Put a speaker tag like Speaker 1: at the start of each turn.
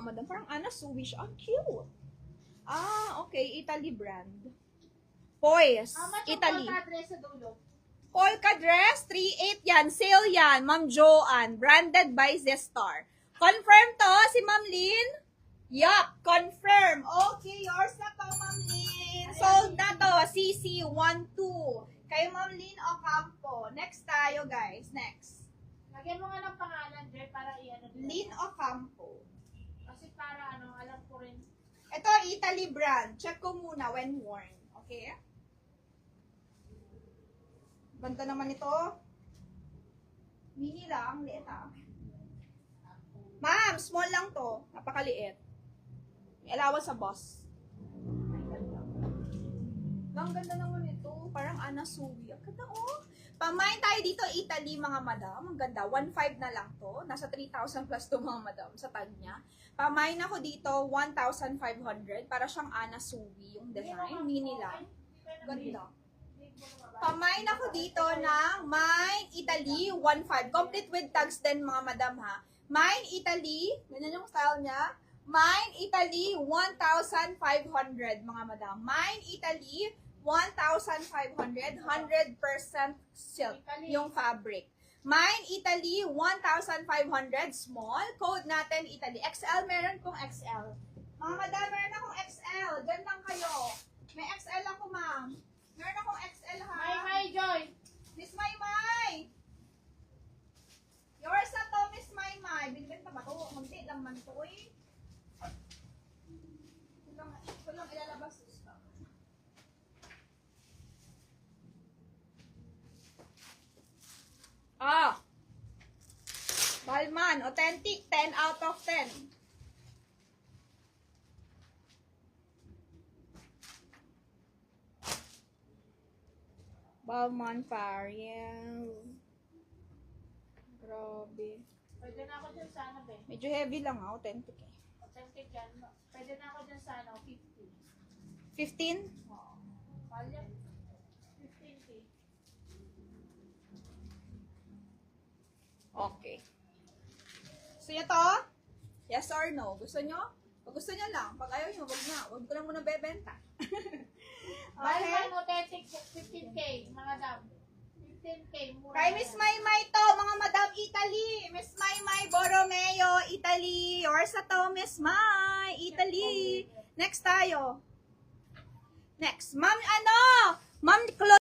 Speaker 1: mga madam. Parang Anna Sui siya. Ang cute. Okay. Italy brand. Poise. Italy.
Speaker 2: Sa dulo.
Speaker 1: Polka dress, 3.8 yan. Sale yan. Ma'am Joanne. Branded by Zestar. Confirm to, si Ma'am Lynn? Yup, confirm. Okay, yours na to, Ma'am Lynn. Sold na to. CC12. Kay Ma'am Lynn Ocampo. Next tayo, guys. Next.
Speaker 2: Lagyan mo nga ng pangalan, Dre, para i-ano.
Speaker 1: Lynn Ocampo.
Speaker 2: Kasi para alam ko rin.
Speaker 1: Ito, Italy brand. Check ko muna when worn. Okay? Banta naman ito. Mini lang, liit ha. Ma'am, small lang to. Napakaliit. May alawan sa boss. Ang ganda naman ito. Parang Anna Sui. Ang ganda oh. Pamain tayo dito, Italy mga madam. Ang ganda. 1.5 na lang to. Nasa 3,000 plus to mga madam sa tag niya. Pamain ako dito, 1,500. Para siyang Anna Sui yung design. Mini lang. Ganda. Pamain ako dito ng Mine Italy 1.5. Complete with tags din mga madam ha. Mine Italy, ganyan yung style niya. Mine Italy 1,500 mga madam. Mine Italy 1,500, 100% silk yung fabric. Mine Italy 1,500 small. Code natin Italy. XL, meron pong XL. Mga madam, meron akong XL. Diyan lang kayo. May XL ako ma'am. Meron akong XL ha.
Speaker 2: May Joy.
Speaker 1: Miss Maymay. Yours na to, Miss Maymay. Binibenta ba to? Munti lang man to eh. Ito lang ilalabas. Balman, authentic, 10 out of 10. Balman Fariel. Grabe.
Speaker 2: Pwede na ako dyan sa be.
Speaker 1: Medyo heavy lang ha, authentic eh.
Speaker 2: Authentic yan. Pwede na ako dyan sa 50.
Speaker 1: 15?
Speaker 2: Oo. Kaya, 15K.
Speaker 1: Okay. Gusto nyo to? Yes or no? Gusto nyo? Pag gusto nyo lang. Pag ayaw nyo, wag na. Wag ko lang muna bebenta. Okay?
Speaker 2: Balman authentic 15K, mga dam. 15K, mura.
Speaker 1: Kay Miss Maymay to, mga Madam Italy. Miss Maymay Borromeo, Italy. Yours na to, Miss May, Italy. Next tayo. Next. Ma'am, Ma'am